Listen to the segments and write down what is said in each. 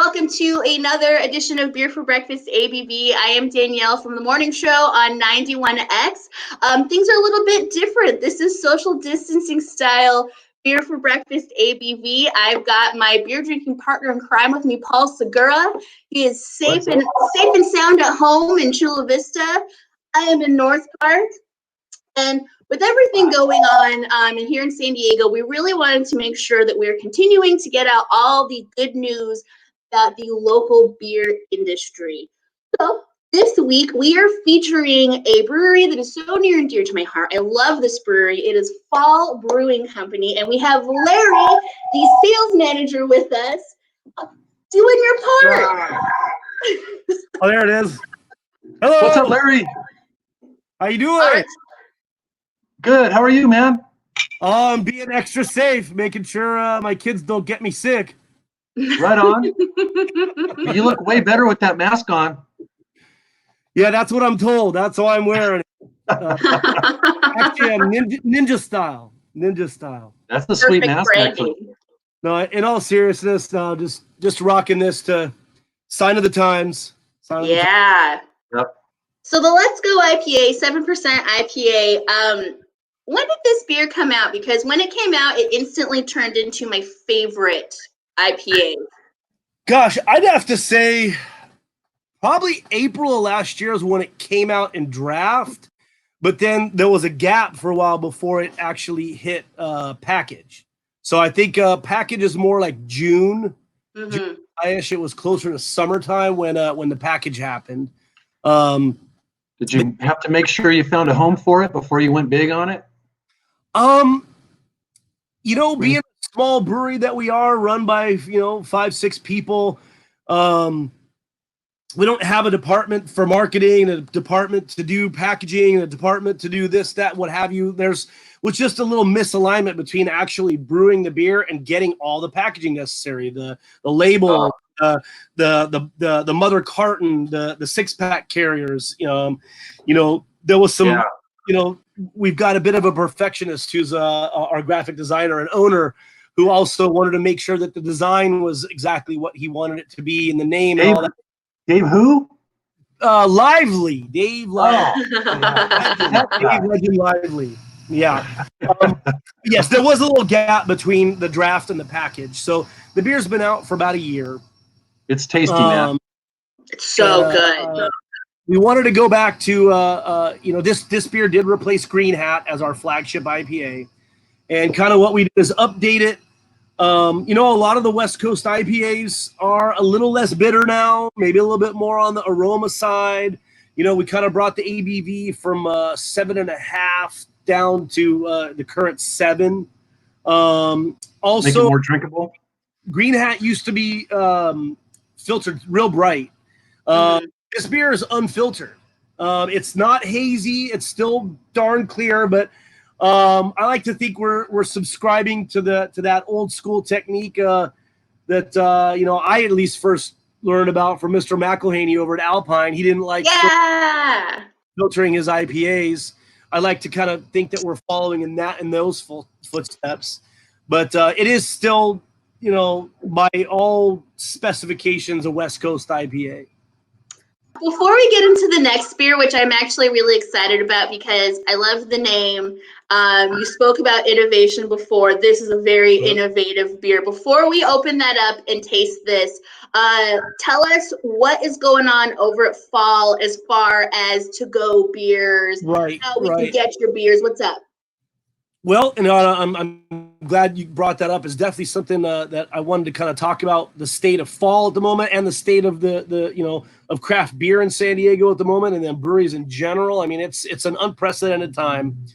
welcome to another edition of Beer for Breakfast ABV. I am Danielle from the morning show on 91X. Things are a little bit different. This is social distancing style Beer for Breakfast ABV. I've got my beer drinking partner in crime with me, Paul Segura. He is safe and sound at home in Chula Vista. I am in North Park. And with everything going on and here in San Diego, we really wanted to make sure that we're continuing to get out all the good news about the local beer industry. So this week, we are featuring a brewery that is so near and dear to my heart. I love this brewery. It is Fall Brewing Company, and we have Larry, the sales manager, with us, doing your part. Oh, there it is. Hello. What's up, Larry? How you doing? Good. How are you, man? I'm being extra safe, making sure my kids don't get me sick. Right on. You look way better with that mask on. Yeah, that's what I'm told. That's why I'm wearing it. Actually, I'm ninja style. Ninja style. That's the sweet mask, branding. actually. No, in all seriousness, just rocking this to sign of the times. Yeah. Yep. So the Let's Go IPA, 7% IPA. When did this beer come out? Because when it came out, it instantly turned into my favorite IPA. Gosh, I'd have to say probably April of last year is when it came out in draft, but then there was a gap for a while before it actually hit package. So I think package is more like June. Mm-hmm. June-ish. It was closer to summertime when the package happened. Did you have to make sure you found a home for it before you went big on it? Being a small brewery that we are, run by 5-6 people, we don't have a department for marketing, a department to do packaging, a department to do this, that, what have you. There's just a little misalignment between actually brewing the beer and getting all the packaging necessary, the label, the mother carton, the 6-pack carriers. There was some, we've got a bit of a perfectionist who's our graphic designer and owner, who also wanted to make sure that the design was exactly what he wanted it to be, and the name and all that. Dave who? Lively. Dave Lively. Oh. Dave Legend Lively. Yeah. Yes, there was a little gap between the draft and the package. So the beer's been out for about a year. It's tasty, man. It's so good. We wanted to go back to, this beer did replace Green Hat as our flagship IPA. And kind of what we did is update it. A lot of the West Coast IPAs are a little less bitter now, maybe a little bit more on the aroma side. We kind of brought the ABV from 7.5 down to the current 7. Also, make it more drinkable. Green Hat used to be filtered real bright. This beer is unfiltered. It's not hazy. It's still darn clear, but I like to think we're subscribing to that old school technique that I at least first learned about from Mr. McElhaney over at Alpine. He didn't like filtering his IPAs. I like to kind of think that we're following in those footsteps, but it is still by all specifications a West Coast IPA. Before we get into the next beer, which I'm actually really excited about because I love the name, you spoke about innovation before. This is a very innovative beer. Before we open that up and taste this, tell us what is going on over at Fall as far as to-go beers, how we can get your beers. What's up? Well, I'm glad you brought that up. It's definitely something that I wanted to kind of talk about, the state of fall at the moment and the state of of craft beer in San Diego at the moment, and then breweries in general. I mean, it's an unprecedented time.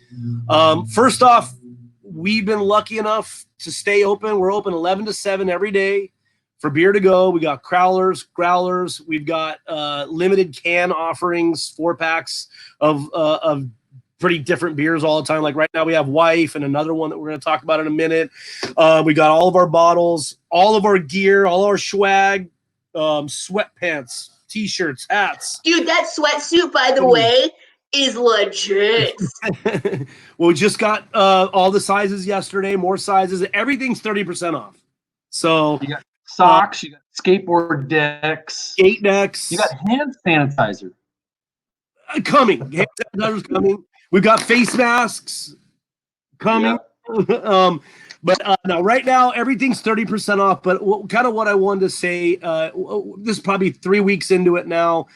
First off, we've been lucky enough to stay open. We're open 11 to 7 every day for beer to go. We got crowlers, growlers. We've got limited can offerings, 4-packs of pretty different beers all the time. Like right now we have Wife and another one that we're going to talk about in a minute. We got all of our bottles, all of our gear, all our swag, sweatpants, t-shirts, hats. Dude, that sweatsuit, by the way, is legit. Well, we just got all the sizes yesterday, more sizes. Everything's 30% off. So socks, you got skateboard decks, skate decks. you got hand sanitizer. Coming. Hand sanitizer's coming. We've got face masks coming. But now, right now, everything's 30% off. But kind of what I wanted to say, this is probably 3 weeks into it now.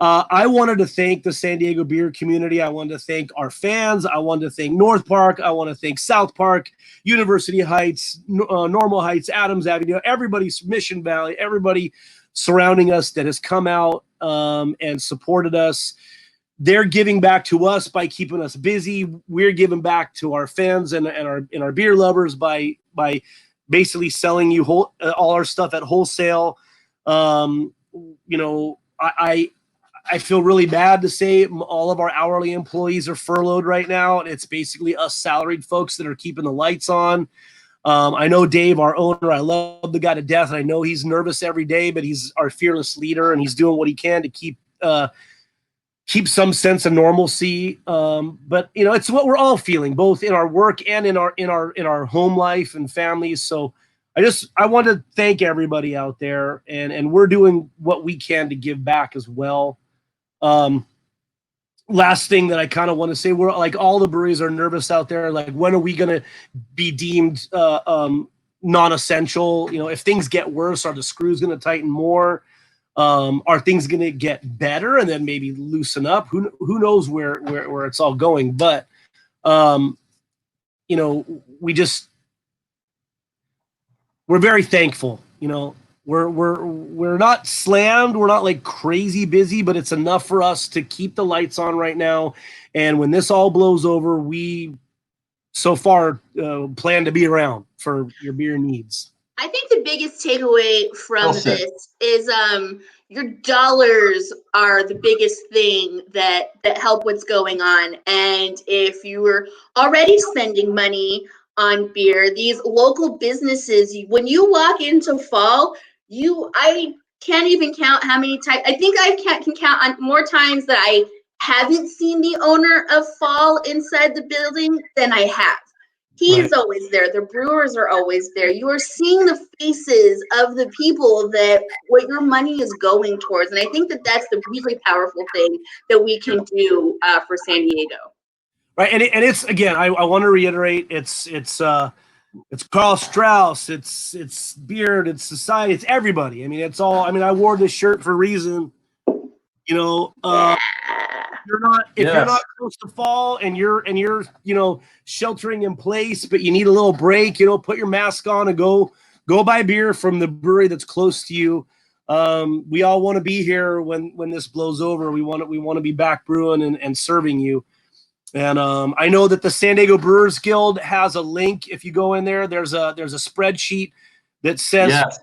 I wanted to thank the San Diego beer community. I wanted to thank our fans. I wanted to thank North Park. I want to thank South Park, University Heights, Normal Heights, Adams Avenue, everybody's Mission Valley, everybody surrounding us that has come out and supported us. They're giving back to us by keeping us busy. We're giving back to our fans and our beer lovers by basically selling you all our stuff at wholesale. You know, I feel really bad to say all of our hourly employees are furloughed right now. It's basically us salaried folks that are keeping the lights on. I know Dave, our owner, I love the guy to death. I know he's nervous every day, but he's our fearless leader and he's doing what he can to keep some sense of normalcy. But you know, it's what we're all feeling, both in our work and in our home life and families. So I want to thank everybody out there, and we're doing what we can to give back as well. Last thing that I kind of want to say, we're like all the breweries are nervous out there. Like, when are we going to be deemed non-essential? You know, if things get worse, are the screws going to tighten more? Are things going to get better and then maybe loosen up? Who knows where it's all going? But you know, we're very thankful. You know, we're not slammed. We're not like crazy busy, but it's enough for us to keep the lights on right now. And when this all blows over, we so far plan to be around for your beer needs. I think the biggest takeaway from this is your dollars are the biggest thing that help what's going on. And if you were already spending money on beer, these local businesses, when you walk into Fall, I can't even count how many times. I think I can count on more times that I haven't seen the owner of Fall inside the building than I have. He's always there. The brewers are always there. You are seeing the faces of the people that what your money is going towards. And I think that that's the really powerful thing that we can do for San Diego. Right. And it's again, I want to reiterate, it's Carl Strauss, it's Beard, it's Society, it's everybody. I mean, it's all, I mean, I wore this shirt for a reason, you know, you're not close to Fall and you're, you know, sheltering in place, but you need a little break, you know, put your mask on and go buy beer from the brewery that's close to you. We all want to be here when this blows over. We want to be back brewing and serving you. And I know that the San Diego Brewers Guild has a link. If you go in there, there's a spreadsheet that says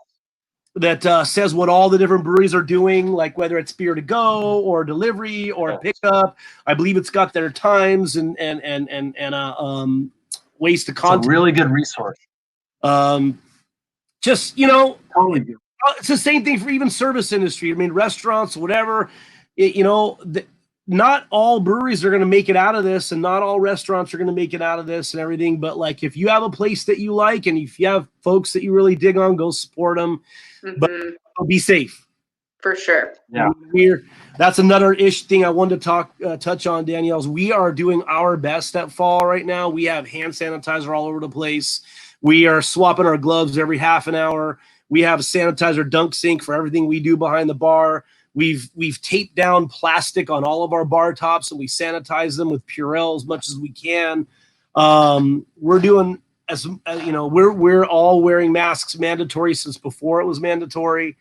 says what all the different breweries are doing, like whether it's beer to go or delivery or pickup. I believe it's got their times and ways to contact. It's a really good resource. Just, you know, totally. It's the same thing for even service industry. I mean, restaurants, whatever, you know, not all breweries are going to make it out of this and not all restaurants are going to make it out of this and everything. But like, if you have a place that you like and if you have folks that you really dig on, go support them, but be safe. For sure. Yeah. That's another thing I wanted to touch on, Danielle. We are doing our best at Fall right now. We have hand sanitizer all over the place. We are swapping our gloves every half an hour. We have a sanitizer dunk sink for everything we do behind the bar. We've taped down plastic on all of our bar tops and we sanitize them with Purell as much as we can. We're doing you know, we're all wearing masks mandatory since before it was mandatory.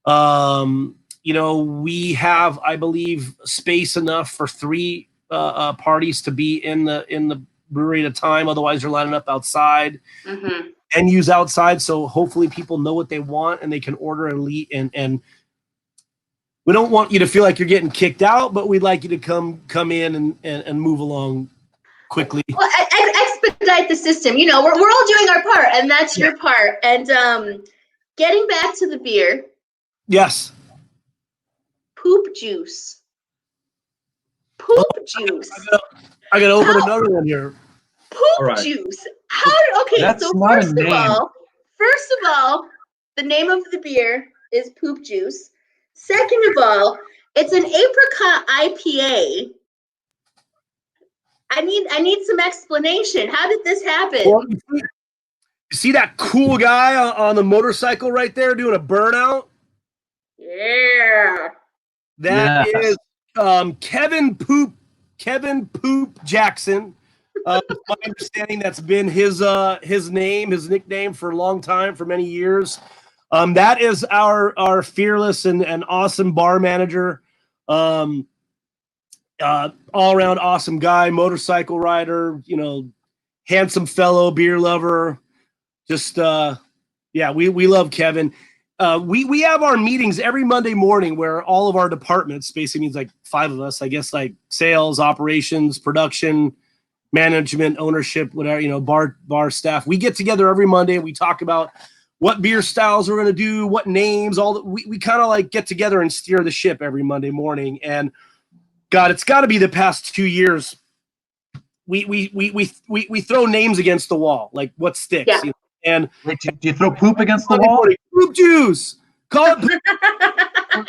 You know, we have, I believe, space enough for 3 parties to be in the brewery at a time. Otherwise, you're lining up outside and use outside. So hopefully people know what they want and they can order and leave and we don't want you to feel like you're getting kicked out, but we'd like you to come in and move along quickly. Well, expedite the system. You know, we're all doing our part, and that's your part. And getting back to the beer. Yes. Poop juice. Poop juice. I gotta open another one here. Poop juice. So first of all, the name of the beer is Poop Juice. Second of all, it's an apricot IPA. I need some explanation. How did this happen? Well, you see that cool guy on the motorcycle right there doing a burnout? Yeah. That is Kevin Poop Jackson. My understanding that's been his nickname for a long time, for many years. That is our fearless and awesome bar manager. All around awesome guy, motorcycle rider, handsome fellow, beer lover. Just we love Kevin. We have our meetings every Monday morning where all of our departments, basically means like 5 of us, I guess, like sales, operations, production, management, ownership, whatever, bar staff. We get together every Monday and we talk about what beer styles we're going to do, what names, we kind of like get together and steer the ship every Monday morning. And God, it's got to be the past 2 years. We throw names against the wall, like what sticks. Yeah. And wait, do you throw poop against the wall? Poop juice. Call it poop.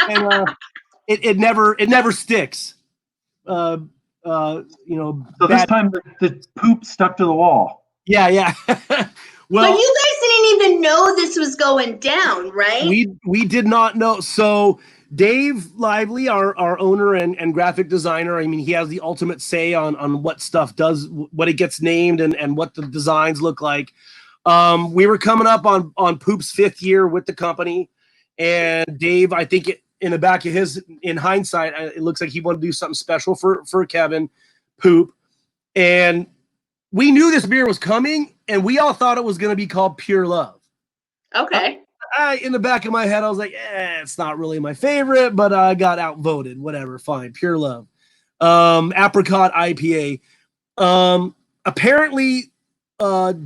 And it never sticks. So this time the poop stuck to the wall. Yeah. Well, but you guys didn't even know this was going down, right? We did not know. So Dave Lively, our owner and graphic designer, I mean, he has the ultimate say on what stuff does, what it gets named and what the designs look like. We were coming up on Poop's 5th year with the company, and Dave, I think in the back of in hindsight, it looks like he wanted to do something special for Kevin Poop. And we knew this beer was coming, and we all thought it was going to be called Pure Love. Okay. In the back of my head, I was like, it's not really my favorite, but I got outvoted. Whatever, fine. Pure Love. Apricot IPA. Apparently,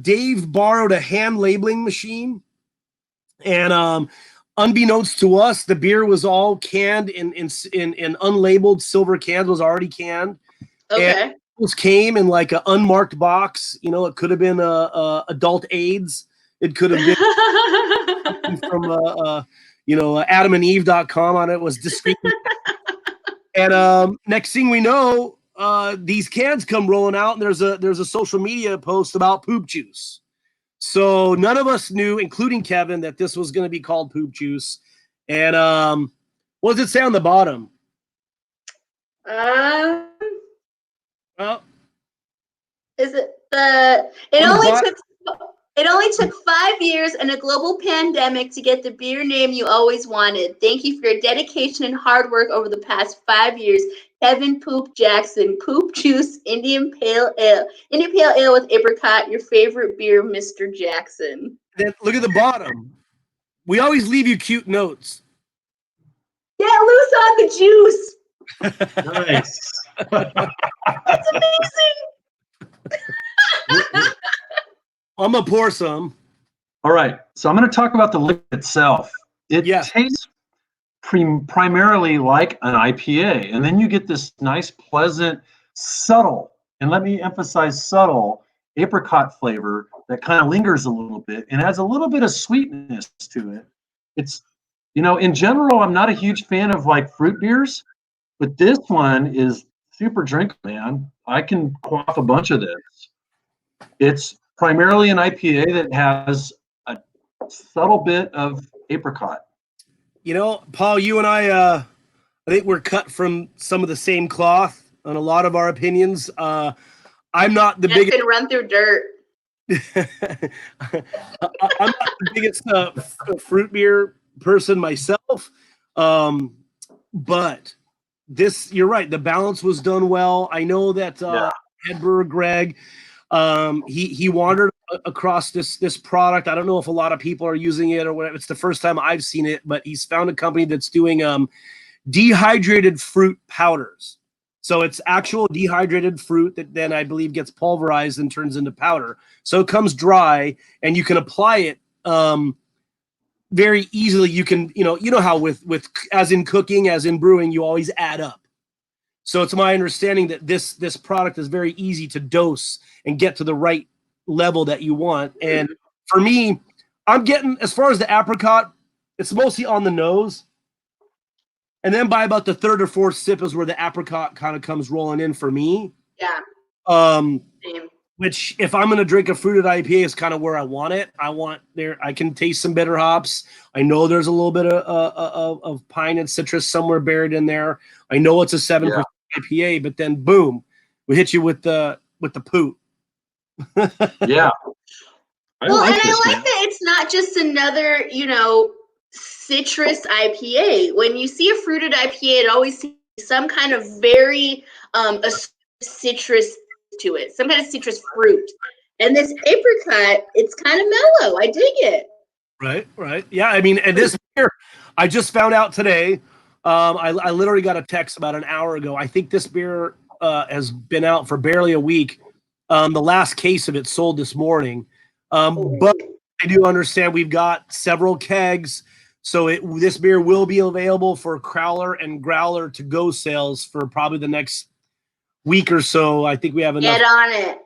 Dave borrowed a hand labeling machine, and unbeknownst to us, the beer was all canned in unlabeled silver cans. Was already canned. Okay. And it came in like an unmarked box. It could have been adult AIDS. It could have been from adamandeve.com on it. Was discreet. And next thing we know, these cans come rolling out, and there's a social media post about poop juice. So none of us knew, including Kevin, that this was going to be called Poop Juice. And what does it say on the bottom? Well, is it the? It only took 5 years and a global pandemic to get the beer name you always wanted. Thank you for your dedication and hard work over the past 5 years. Kevin Poop Jackson, Poop Juice, Indian Pale Ale with apricot, your favorite beer, Mr. Jackson. Then look at the bottom. We always leave you cute notes. Get loose on the juice. Nice. That's amazing. I'm going to pour some. All right. So I'm going to talk about the liquid itself. It tastes primarily like an IPA. And then you get this nice, pleasant, subtle, and let me emphasize subtle, apricot flavor that kind of lingers a little bit and adds a little bit of sweetness to it. It's, in general, I'm not a huge fan of like fruit beers, but this one is super drinkable, man. I can quaff a bunch of this. It's primarily an IPA that has a subtle bit of apricot. Paul, you and I think we're cut from some of the same cloth on a lot of our opinions. I'm not the biggest. Can run through dirt. I'm not the biggest fruit beer person myself, but this, you're right. The balance was done well. I know that head brewer Greg, he wandered across this product. I don't know if a lot of people are using it or whatever. It's the first time I've seen it, but he's found a company that's doing dehydrated fruit powders. So it's actual dehydrated fruit that then I believe gets pulverized and turns into powder. So it comes dry and you can apply it very easily. You can, how with as in cooking, as in brewing, you always add up. So it's my understanding that this product is very easy to dose and get to the right level that you want. And for me, I'm getting, as far as the apricot, it's mostly on the nose. And then by about the third or fourth sip is where the apricot kind of comes rolling in for me. Yeah. Same. Which, if I'm going to drink a fruited IPA, is kind of where I want it. I can taste some bitter hops. I know there's a little bit of pine and citrus somewhere buried in there. I know it's a 7% IPA, but then boom, we hit you with the poot. Yeah. I like that it's not just another, citrus IPA. When you see a fruited IPA, it always seems some kind of very a citrus to it, some kind of citrus fruit. And this apricot, it's kind of mellow. I dig it. Right. Yeah, I mean, and this beer, I just found out today. I literally got a text about an hour ago. I think this beer has been out for barely a week. The last case of it sold this morning. But I do understand we've got several kegs. So this beer will be available for Crowler and Growler to go sales for probably the next week or so. I think we have enough. Get on it.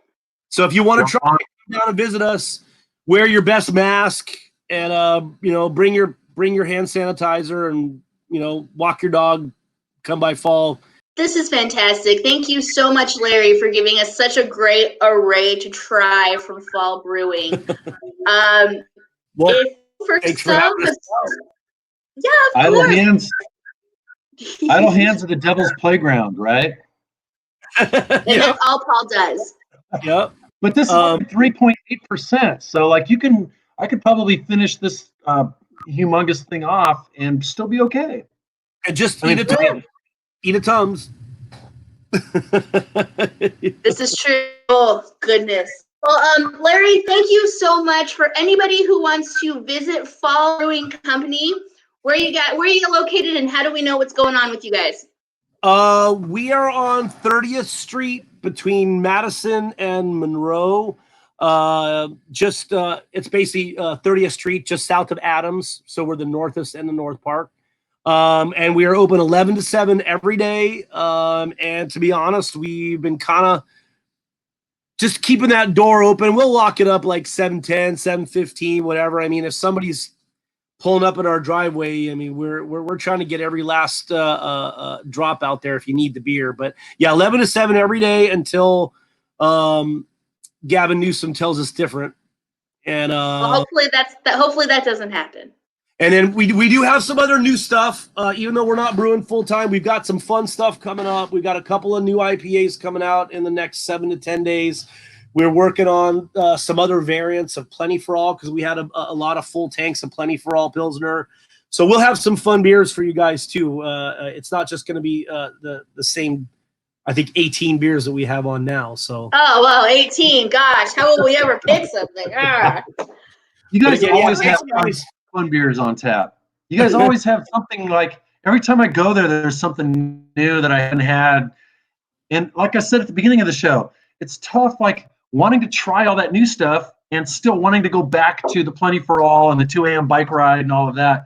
So if you want to try, come down and visit us, wear your best mask, and bring your hand sanitizer, and walk your dog. Come by Fall. This is fantastic. Thank you so much, Larry, for giving us such a great array to try from Fall Brewing. Well, thanks for having us. Yeah, of idle course. Idle hands are the devil's playground, right? And that's all Paul does. Yep. But this is 3.8%. So I could probably finish this humongous thing off and still be okay. And just eat a Tums. This is true. Oh, goodness. Well, Larry, thank you so much. For anybody who wants to visit Fall Brewing Company, where are you located, and how do we know what's going on with you guys? We are on 30th Street between Madison and Monroe. It's basically 30th Street, just south of Adams. So we're the northest end of North Park. And we are open 11 to 7 every day. And to be honest, we've been kind of just keeping that door open. We'll lock it up like 7:10, 7:15, whatever. I mean, if somebody's pulling up at our driveway, I mean, we're trying to get every last drop out there if you need the beer. But yeah, 11 to 7 every day until Gavin Newsom tells us different. And hopefully that doesn't happen. And then we do have some other new stuff. Even though we're not brewing full time, we've got some fun stuff coming up. We've got a couple of new IPAs coming out in the next 7 to 10 days. We're working on some other variants of Plenty for All, because we had a lot of full tanks of Plenty for All Pilsner. So we'll have some fun beers for you guys too. It's not just going to be the same, I think, 18 beers that we have on now. So. Oh, well, 18. Gosh, how will we ever pick something? You guys always have fun beers on tap. You guys always have something, like every time I go there, there's something new that I haven't had. And like I said at the beginning of the show, it's tough, like wanting to try all that new stuff and still wanting to go back to the Plenty for All and the 2 a.m. bike ride and all of that.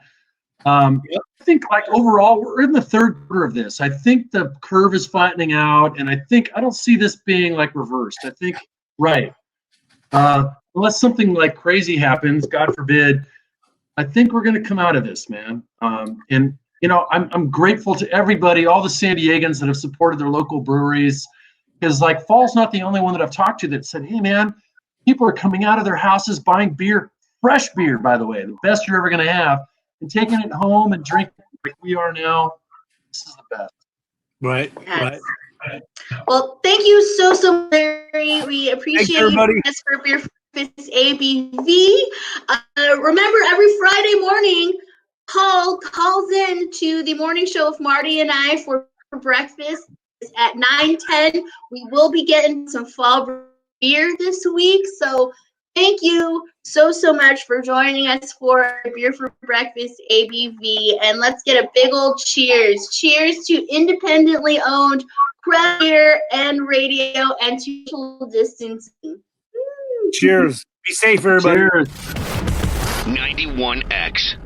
I think like overall, we're in the third quarter of this. I think the curve is flattening out, and I don't see this being like reversed. I think, unless something like crazy happens, God forbid, I think we're going to come out of this, man. And I'm grateful to everybody, all the San Diegans that have supported their local breweries. Because like Fall's not the only one that I've talked to that said, hey man, people are coming out of their houses buying beer, fresh beer, by the way, the best you're ever going to have, and taking it home and drinking like we are now. This is the best. Right. Well, thank you so much, Larry. We appreciate you joining us for Beer Fest ABV. Remember, every Friday morning, Paul calls in to the morning show with Marty and I for breakfast. At 9:10, we will be getting some fall beer this week. So thank you so much for joining us for Beer for Breakfast ABV. And let's get a big old cheers. Cheers to independently owned craft beer and radio and social distancing. Cheers. Be safe, everybody. Cheers. 91X.